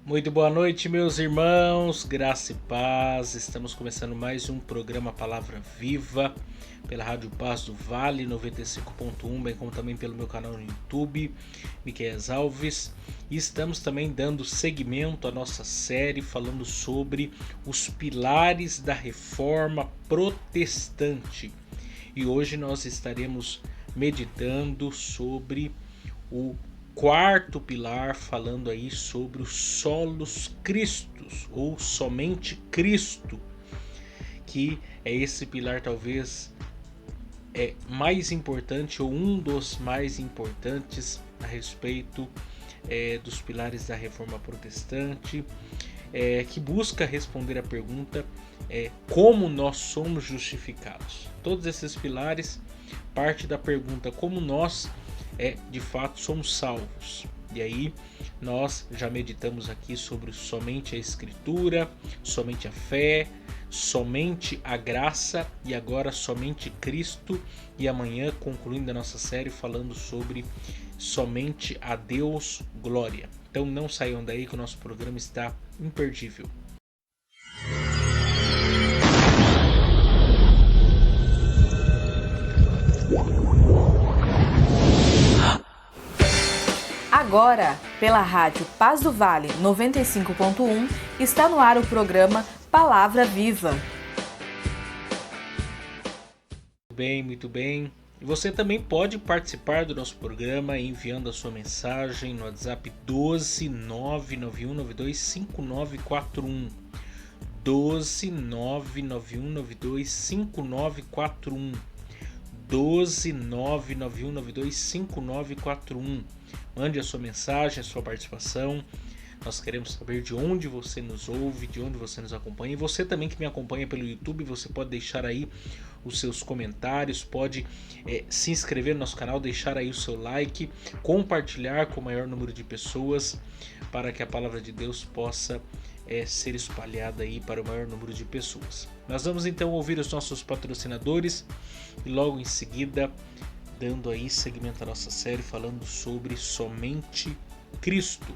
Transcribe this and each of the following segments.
Muito boa noite, meus irmãos, graça e paz. Estamos começando mais um programa Palavra Viva pela Rádio Paz do Vale 95.1, bem como também pelo meu canal no YouTube, Miqueias Alves. E estamos também dando seguimento à nossa série falando sobre os pilares da Reforma Protestante. E hoje nós estaremos meditando sobre o quarto pilar, falando aí sobre os solos Cristos, ou somente Cristo, que é esse pilar talvez mais importante, ou um dos mais importantes a respeito dos pilares da Reforma Protestante, que busca responder a pergunta como nós somos justificados. Todos esses pilares partem da pergunta como nós de fato somos salvos. E aí nós já meditamos aqui sobre somente a Escritura, somente a fé, somente a graça e agora somente Cristo, e amanhã concluindo a nossa série falando sobre somente a Deus glória. Então não saiam daí que o nosso programa está imperdível. Agora, pela Rádio Paz do Vale 95.1, está no ar o programa Palavra Viva. Muito bem. E você também pode participar do nosso programa enviando a sua mensagem no WhatsApp 12 99192 5941. 12 99192 5941. 12 99192 5941. Mande a sua mensagem, a sua participação. Nós queremos saber de onde você nos ouve, de onde você nos acompanha. E você também que me acompanha pelo YouTube, você pode deixar aí os seus comentários, pode se inscrever no nosso canal, deixar aí o seu like, compartilhar com o maior número de pessoas para que a palavra de Deus possa ser espalhada aí para o maior número de pessoas. Nós vamos então ouvir os nossos patrocinadores e logo em seguida dando aí seguimento à nossa série falando sobre somente Cristo.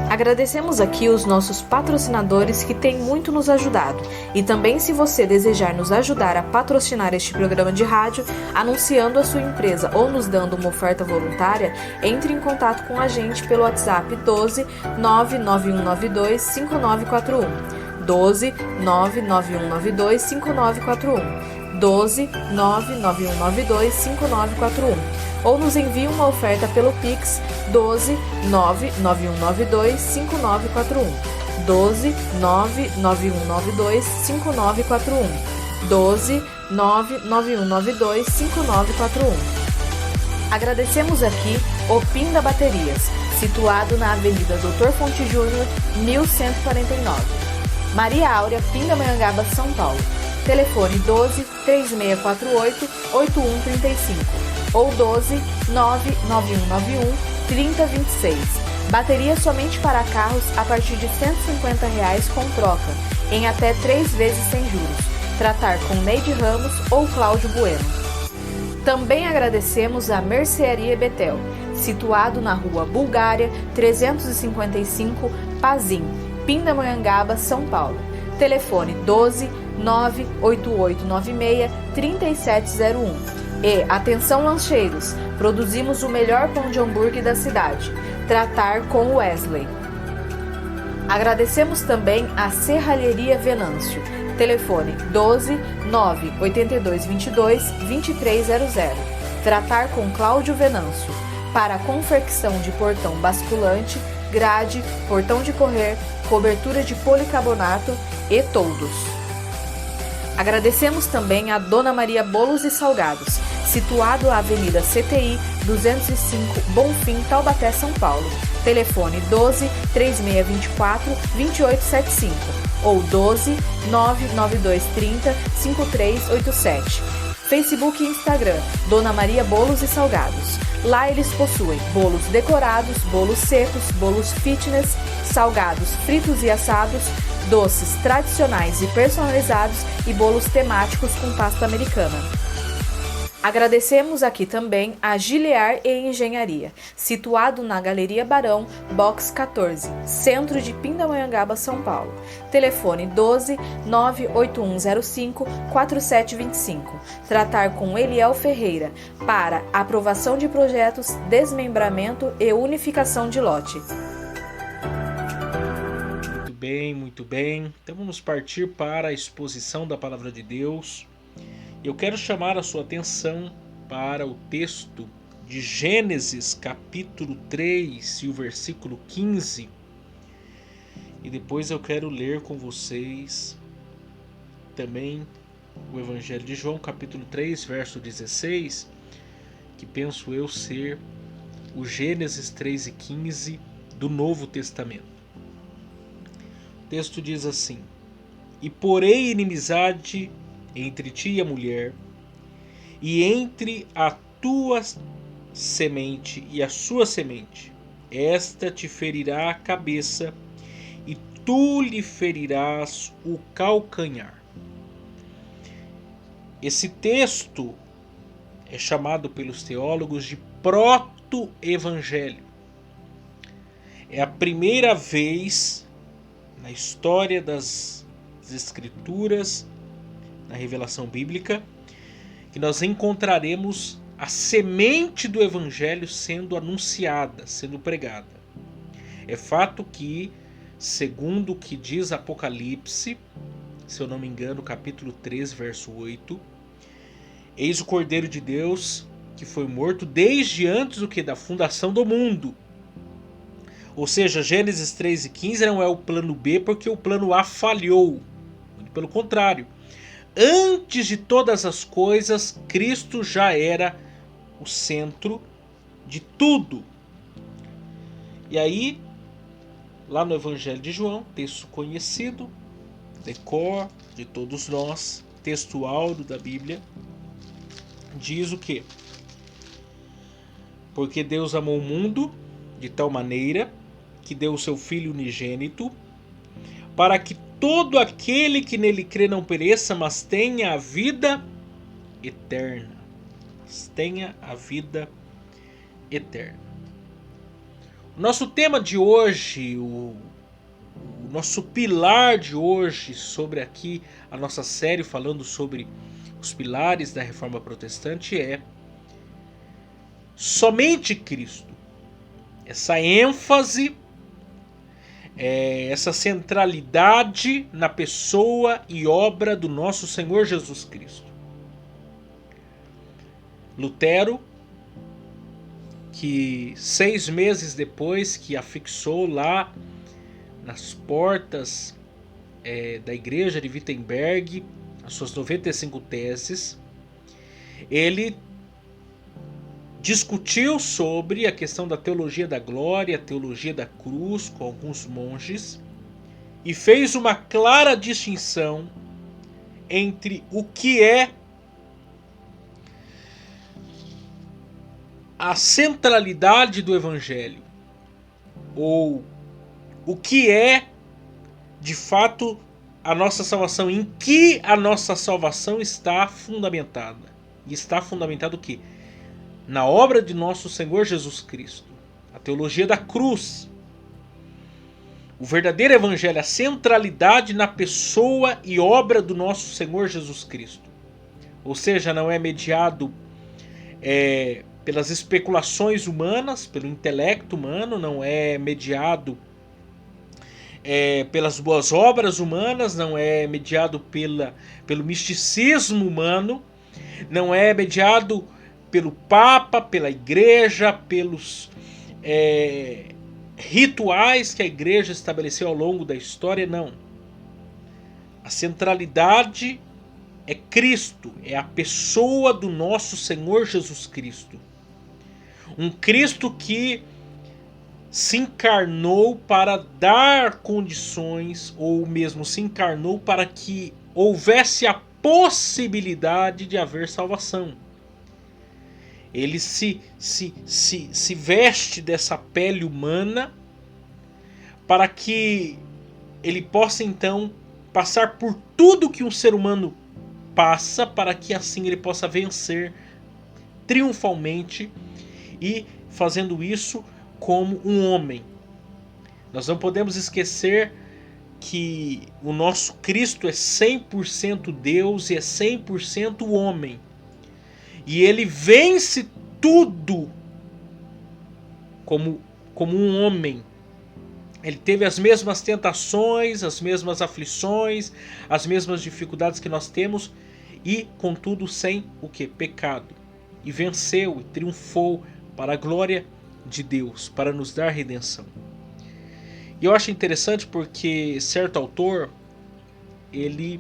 Agradecemos aqui os nossos patrocinadores que têm muito nos ajudado. E também, se você desejar nos ajudar a patrocinar este programa de rádio, anunciando a sua empresa ou nos dando uma oferta voluntária, entre em contato com a gente pelo WhatsApp 12 99192 5941. 12 99192 5941. 12 99192 5941. Ou nos envie uma oferta pelo Pix 12 99192 5941. 12 99192 5941. 12 99192 5941. Agradecemos aqui o Pinda Baterias, situado na Avenida Doutor Fonte Júnior, 1149. Maria Áurea, Pindamonhangaba, São Paulo. Telefone 12 3648 8135 ou 12 99191 3026. Bateria somente para carros a partir de R$ 150 com troca, em até 3 vezes sem juros. Tratar com Neide Ramos ou Cláudio Bueno. Também agradecemos a Mercearia Betel, situado na Rua Bulgária 355, Pazim, Pindamonhangaba, São Paulo. Telefone 12 98896 3701. E atenção lancheiros, produzimos o melhor pão de hambúrguer da cidade. Tratar com Wesley. Agradecemos também a Serralheria Venâncio. Telefone 12 98222 2300. Tratar com Cláudio Venâncio. Para a confecção de portão basculante, grade, portão de correr, cobertura de policarbonato e toldos. Agradecemos também a Dona Maria Bolos e Salgados, situado à Avenida CTI 205, Bonfim, Taubaté, São Paulo. Telefone 12 3624 2875 ou 12 99230 5387. Facebook e Instagram, Dona Maria Bolos e Salgados. Lá eles possuem bolos decorados, bolos secos, bolos fitness, salgados fritos e assados, doces tradicionais e personalizados e bolos temáticos com pasta americana. Agradecemos aqui também a Gilear e Engenharia, situado na Galeria Barão, Box 14, centro de Pindamonhangaba, São Paulo. Telefone 12 98105 4725. Tratar com Eliel Ferreira para aprovação de projetos, desmembramento e unificação de lote. Muito bem. Então vamos partir para a exposição da Palavra de Deus. Eu quero chamar a sua atenção para o texto de Gênesis, capítulo 3 e o versículo 15. E depois eu quero ler com vocês também o Evangelho de João, capítulo 3, verso 16, que penso eu ser o Gênesis 3 e 15 do Novo Testamento. O texto diz assim: E porei inimizade entre ti e a mulher, e entre a tua semente e a sua semente. Esta te ferirá a cabeça, e tu lhe ferirás o calcanhar. Esse texto é chamado pelos teólogos de proto-evangelho. É a primeira vez na história das Escrituras, na revelação bíblica, que nós encontraremos a semente do evangelho sendo anunciada, sendo pregada. É fato que, segundo o que diz Apocalipse, se eu não me engano, capítulo 3, verso 8, eis o Cordeiro de Deus que foi morto desde antes do que da fundação do mundo. Ou seja, Gênesis 3 e 15 não é o plano B porque o plano A falhou. Pelo contrário, antes de todas as coisas, Cristo já era o centro de tudo. E aí, lá no Evangelho de João, texto conhecido, decor de todos nós, texto áureo da Bíblia, diz o quê? Porque Deus amou o mundo de tal maneira que deu o seu Filho unigênito, para que todo aquele que nele crê não pereça, mas tenha a vida eterna. Mas tenha a vida eterna. O nosso tema de hoje, o nosso pilar de hoje, sobre aqui a nossa série falando sobre os pilares da Reforma Protestante, é somente Cristo. Essa ênfase, essa centralidade na pessoa e obra do nosso Senhor Jesus Cristo. Lutero, que 6 meses depois que afixou lá nas portas da igreja de Wittenberg as suas 95 teses, ele discutiu sobre a questão da teologia da glória, a teologia da cruz com alguns monges e fez uma clara distinção entre o que é a centralidade do evangelho ou o que é de fato a nossa salvação, em que a nossa salvação está fundamentada. E está fundamentado o quê? Na obra de nosso Senhor Jesus Cristo. A teologia da cruz. O verdadeiro evangelho, a centralidade na pessoa e obra do nosso Senhor Jesus Cristo. Ou seja, não é mediado pelas especulações humanas, pelo intelecto humano, não é mediado pelas boas obras humanas, não é mediado pelo misticismo humano, não é mediado pelo Papa, pela Igreja, pelos rituais que a Igreja estabeleceu ao longo da história, não. A centralidade é Cristo, é a pessoa do nosso Senhor Jesus Cristo. Um Cristo que se encarnou para dar condições, ou mesmo se encarnou para que houvesse a possibilidade de haver salvação. Ele se veste dessa pele humana para que ele possa então passar por tudo que um ser humano passa, para que assim ele possa vencer triunfalmente e fazendo isso como um homem. Nós não podemos esquecer que o nosso Cristo é 100% Deus e é 100% homem. E ele vence tudo como um homem. Ele teve as mesmas tentações, as mesmas aflições, as mesmas dificuldades que nós temos, e contudo sem o que? Pecado. E venceu e triunfou para a glória de Deus, para nos dar redenção. E eu acho interessante porque certo autor, ele,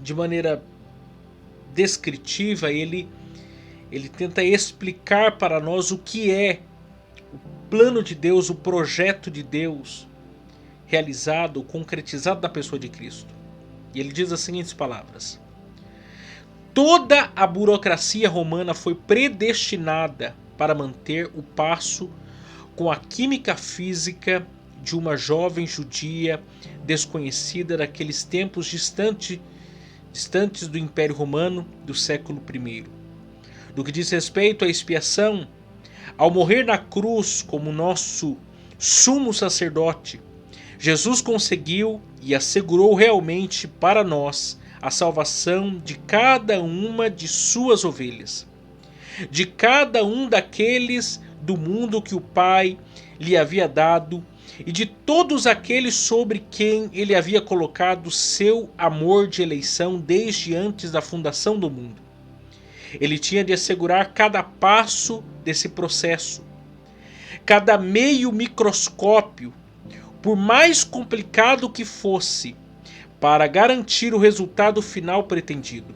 de maneira descritiva, ele tenta explicar para nós o que é o plano de Deus, o projeto de Deus realizado, concretizado na pessoa de Cristo. E ele diz as seguintes palavras: toda a burocracia romana foi predestinada para manter o passo com a química física de uma jovem judia desconhecida daqueles tempos distantes do Império Romano do século I. No que diz respeito à expiação, ao morrer na cruz como nosso sumo sacerdote, Jesus conseguiu e assegurou realmente para nós a salvação de cada uma de suas ovelhas, de cada um daqueles do mundo que o Pai lhe havia dado e de todos aqueles sobre quem ele havia colocado seu amor de eleição desde antes da fundação do mundo. Ele tinha de assegurar cada passo desse processo, cada meio microscópio, por mais complicado que fosse, para garantir o resultado final pretendido.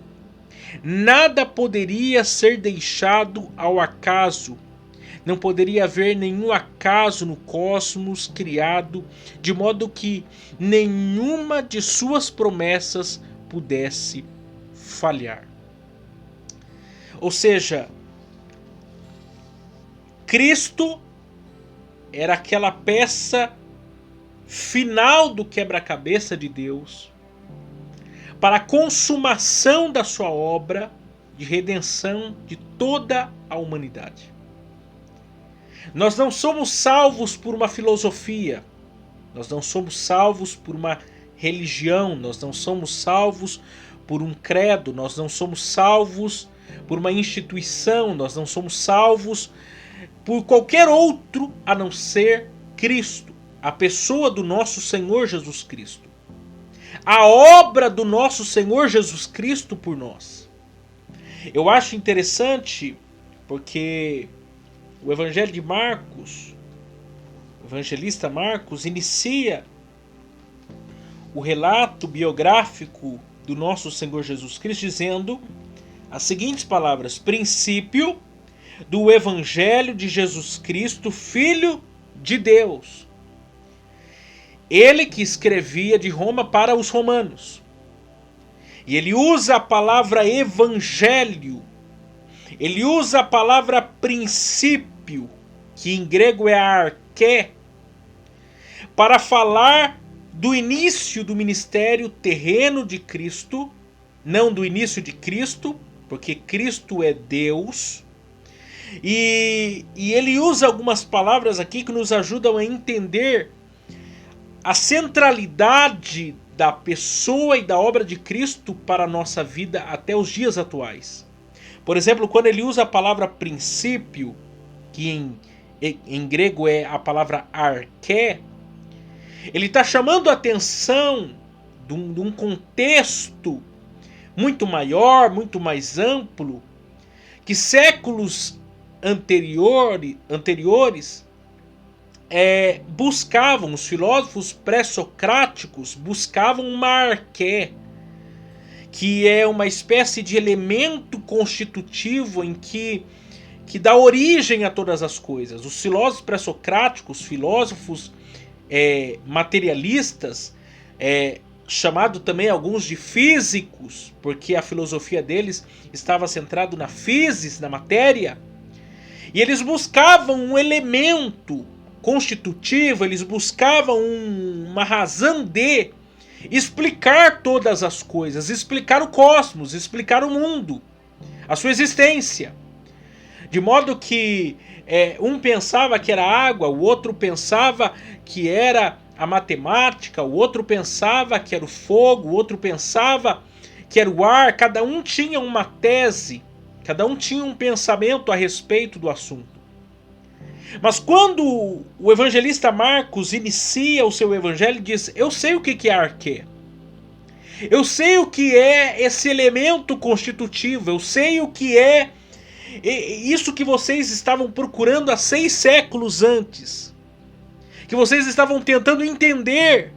Nada poderia ser deixado ao acaso. Não poderia haver nenhum acaso no cosmos criado, de modo que nenhuma de suas promessas pudesse falhar. Ou seja, Cristo era aquela peça final do quebra-cabeça de Deus para a consumação da sua obra de redenção de toda a humanidade. Nós não somos salvos por uma filosofia, nós não somos salvos por uma religião, nós não somos salvos por um credo, nós não somos salvos por uma instituição, nós não somos salvos por qualquer outro a não ser Cristo, a pessoa do nosso Senhor Jesus Cristo, a obra do nosso Senhor Jesus Cristo por nós. Eu acho interessante porque o Evangelho de Marcos, o evangelista Marcos, inicia o relato biográfico do nosso Senhor Jesus Cristo dizendo as seguintes palavras: princípio do Evangelho de Jesus Cristo, Filho de Deus. Ele que escrevia de Roma para os romanos. E ele usa a palavra evangelho. Ele usa a palavra princípio, que em grego é arché, para falar do início do ministério terreno de Cristo, não do início de Cristo, porque Cristo é Deus. E ele usa algumas palavras aqui que nos ajudam a entender a centralidade da pessoa e da obra de Cristo para a nossa vida até os dias atuais. Por exemplo, quando ele usa a palavra princípio, que em grego é a palavra arché, ele está chamando a atenção de um contexto muito maior, muito mais amplo, que séculos anteriores buscavam, os filósofos pré-socráticos buscavam uma arché, que é uma espécie de elemento constitutivo em que dá origem a todas as coisas. Os filósofos pré-socráticos, filósofos materialistas, chamado também alguns de físicos, porque a filosofia deles estava centrada na physis, na matéria, e eles buscavam um elemento constitutivo, eles buscavam uma razão de explicar todas as coisas, explicar o cosmos, explicar o mundo, a sua existência. De modo que um pensava que era água, o outro pensava que era a matemática, o outro pensava que era o fogo, o outro pensava que era o ar. Cada um tinha uma tese, cada um tinha um pensamento a respeito do assunto. Mas quando o evangelista Marcos inicia o seu evangelho, ele diz: eu sei o que é arquê. Eu sei o que é esse elemento constitutivo. Eu sei o que é isso que vocês estavam procurando há 6 séculos antes. Que vocês estavam tentando entender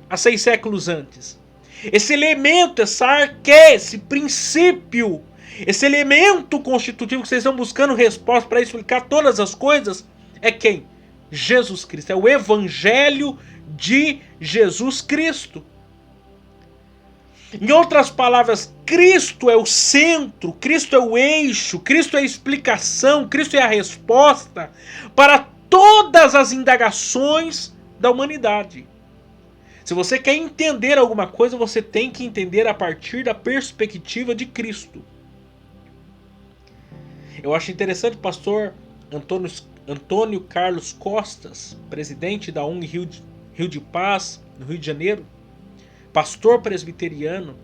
há 6 séculos antes. Esse elemento, essa arquê, esse princípio, esse elemento constitutivo que vocês estão buscando resposta para explicar todas as coisas, é quem? Jesus Cristo. É o Evangelho de Jesus Cristo. Em outras palavras, Cristo é o centro, Cristo é o eixo, Cristo é a explicação, Cristo é a resposta para todas as indagações da humanidade. Se você quer entender alguma coisa, você tem que entender a partir da perspectiva de Cristo. Eu acho interessante o pastor Antônio Carlos Costas, presidente da ONG Rio de Paz, no Rio de Janeiro, pastor presbiteriano,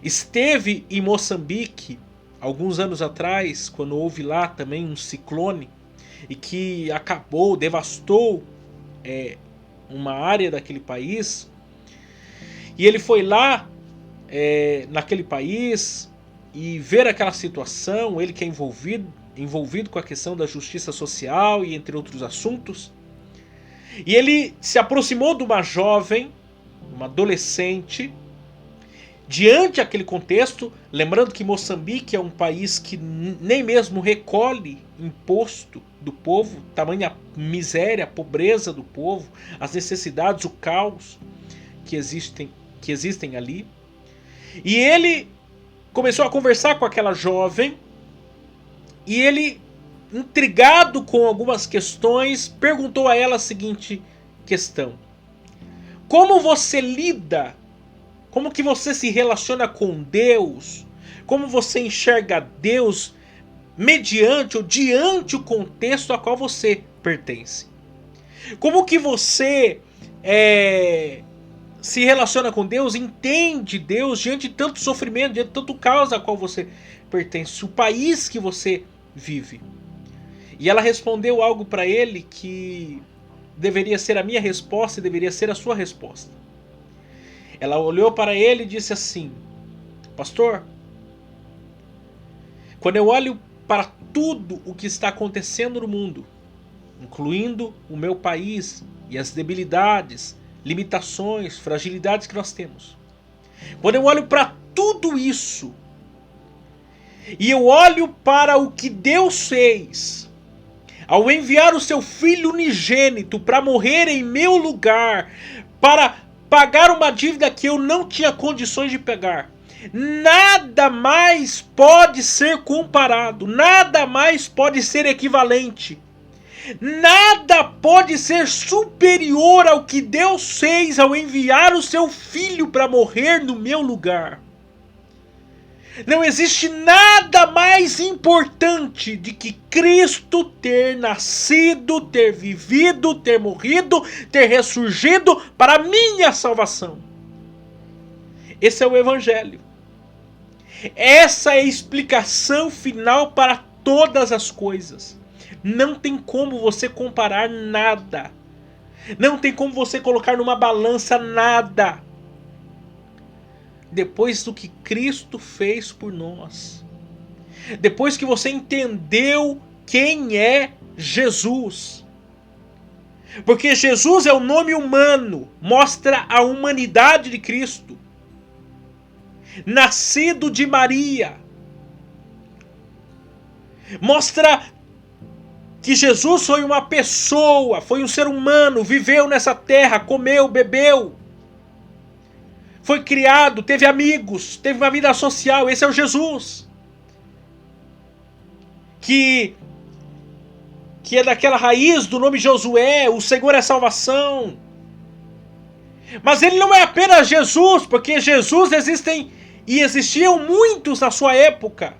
esteve em Moçambique alguns anos atrás, quando houve lá também um ciclone e que devastou uma área daquele país. E ele foi lá naquele país e ver aquela situação, ele que é envolvido com a questão da justiça social e entre outros assuntos. E ele se aproximou de uma jovem, uma adolescente, diante daquele contexto, lembrando que Moçambique é um país que nem mesmo recolhe imposto do povo, tamanha miséria, a pobreza do povo, as necessidades, o caos que existem ali. E ele começou a conversar com aquela jovem e ele, intrigado com algumas questões, perguntou a ela a seguinte questão: como você lida? Como que você se relaciona com Deus? Como você enxerga Deus mediante ou diante o contexto a qual você pertence? Como que você se relaciona com Deus, entende Deus diante de tanto sofrimento, diante de tanto caos a qual você pertence, o país que você vive? E ela respondeu algo para ele que deveria ser a minha resposta e deveria ser a sua resposta. Ela olhou para ele e disse assim: pastor, quando eu olho para tudo o que está acontecendo no mundo, incluindo o meu país e as debilidades, limitações, fragilidades que nós temos, quando eu olho para tudo isso e eu olho para o que Deus fez ao enviar o seu Filho unigênito para morrer em meu lugar, para pagar uma dívida que eu não tinha condições de pagar, nada mais pode ser comparado, nada mais pode ser equivalente, nada pode ser superior ao que Deus fez ao enviar o seu Filho para morrer no meu lugar. Não existe nada mais importante de que Cristo ter nascido, ter vivido, ter morrido, ter ressurgido para a minha salvação. Esse é o Evangelho. Essa é a explicação final para todas as coisas. Não tem como você comparar nada. Não tem como você colocar numa balança nada depois do que Cristo fez por nós. Depois que você entendeu quem é Jesus. Porque Jesus é o nome humano, mostra a humanidade de Cristo. Nascido de Maria. Mostra que Jesus foi uma pessoa, foi um ser humano, viveu nessa terra, comeu, bebeu. Foi criado, teve amigos, teve uma vida social. Esse é o Jesus que que é daquela raiz do nome Josué, o Senhor é salvação. Mas ele não é apenas Jesus, porque Jesus existiam muitos na sua época.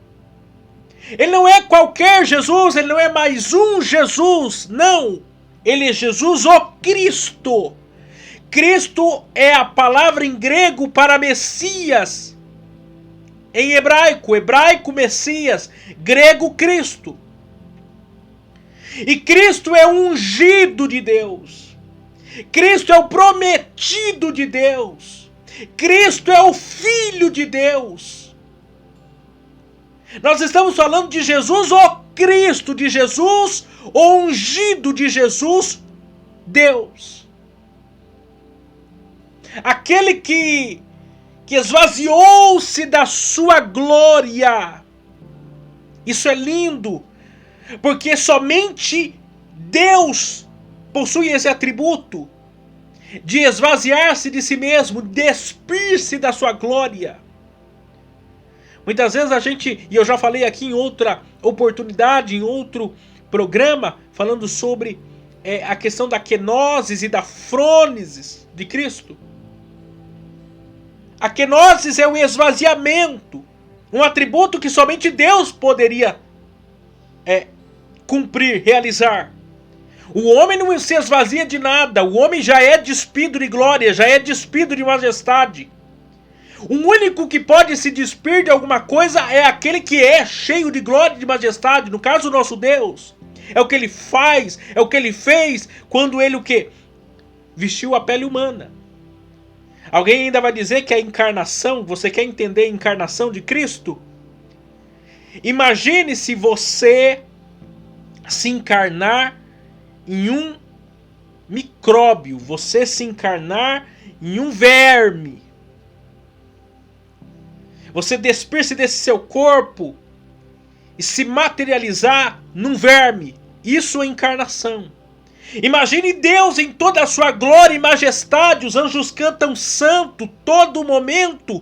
Ele não é qualquer Jesus, ele não é mais um Jesus, não. Ele é Jesus, o Cristo. Cristo é a palavra em grego para Messias. Em hebraico Messias, grego Cristo. E Cristo é o ungido de Deus. Cristo é o prometido de Deus. Cristo é o Filho de Deus. Nós estamos falando de Jesus, o Cristo, de Jesus, o ungido de Jesus, Deus. Aquele que esvaziou-se da sua glória. Isso é lindo, porque somente Deus possui esse atributo de esvaziar-se de si mesmo, despir-se da sua glória. Muitas vezes a gente, e eu já falei aqui em outra oportunidade, em outro programa, falando sobre a questão da kenosis e da frônesis de Cristo. A kenosis é o esvaziamento, um atributo que somente Deus poderia cumprir, realizar. O homem não se esvazia de nada, o homem já é despido de glória, já é despido de majestade. O único que pode se despir de alguma coisa é aquele que é cheio de glória e de majestade, no caso o nosso Deus. É o que ele faz, é o que ele fez quando ele o quê? Vestiu a pele humana. Alguém ainda vai dizer que a encarnação, você quer entender a encarnação de Cristo? Imagine se você se encarnar em um micróbio, você se encarnar em um verme. Você despir-se desse seu corpo e se materializar num verme. Isso é encarnação. Imagine Deus em toda a sua glória e majestade. Os anjos cantam santo todo momento.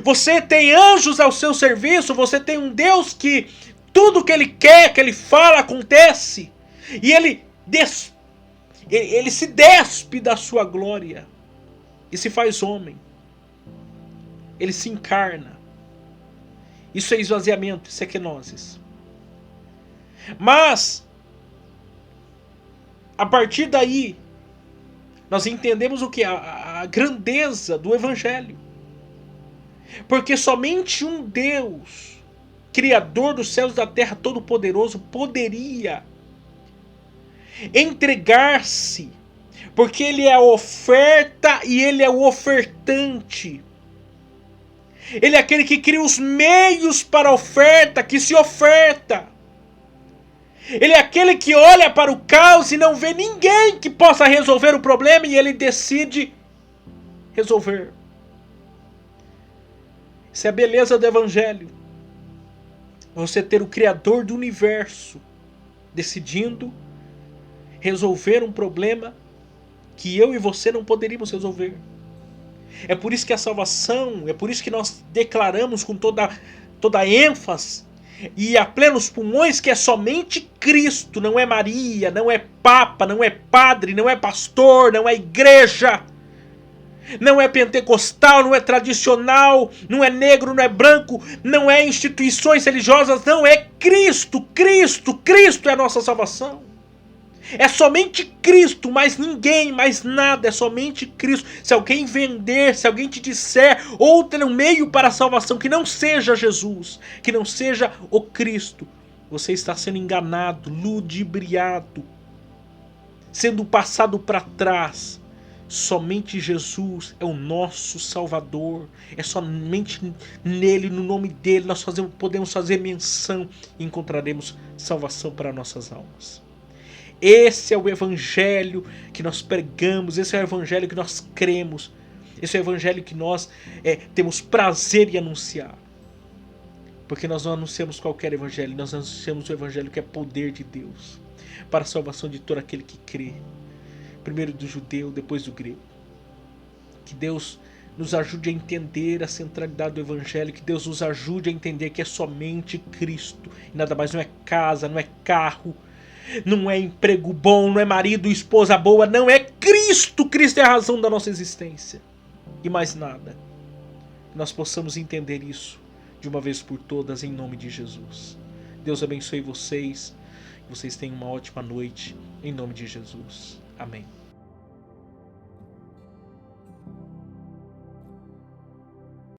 Você tem anjos ao seu serviço. Você tem um Deus que tudo que ele quer, que ele fala, acontece. E ele se despe da sua glória e se faz homem. Ele se encarna. Isso é esvaziamento, isso é kenosis. Mas, a partir daí, nós entendemos o que? A grandeza do Evangelho. Porque somente um Deus, Criador dos céus e da terra, Todo-Poderoso, poderia entregar-se. Porque Ele é a oferta e Ele é o ofertante. Ele é aquele que cria os meios para a oferta, que se oferta. Ele é aquele que olha para o caos e não vê ninguém que possa resolver o problema e ele decide resolver. Isso é a beleza do Evangelho. Você ter o Criador do universo decidindo resolver um problema que eu e você não poderíamos resolver. É por isso que a salvação, é por isso que nós declaramos com toda ênfase e a plenos pulmões que é somente Cristo, não é Maria, não é Papa, não é padre, não é pastor, não é igreja, não é pentecostal, não é tradicional, não é negro, não é branco, não é instituições religiosas, não, é Cristo, Cristo, Cristo é a nossa salvação. É somente Cristo, mais ninguém, mais nada, é somente Cristo. Se alguém vender, se alguém te disser outro meio para a salvação que não seja Jesus, que não seja o Cristo, você está sendo enganado, ludibriado, sendo passado para trás. Somente Jesus é o nosso Salvador, é somente nele, no nome dele, nós podemos fazer menção e encontraremos salvação para nossas almas. Esse é o Evangelho que nós pregamos, esse é o Evangelho que nós cremos, esse é o Evangelho que nós temos prazer em anunciar. Porque nós não anunciamos qualquer Evangelho, nós anunciamos o Evangelho que é poder de Deus, para a salvação de todo aquele que crê, primeiro do judeu, depois do grego. Que Deus nos ajude a entender a centralidade do Evangelho, que Deus nos ajude a entender que é somente Cristo, e nada mais, não é casa, não é carro, não é emprego bom, não é marido, esposa boa, não é Cristo. Cristo é a razão da nossa existência. E mais nada. Que nós possamos entender isso de uma vez por todas, em nome de Jesus. Deus abençoe vocês. Que vocês tenham uma ótima noite, em nome de Jesus. Amém.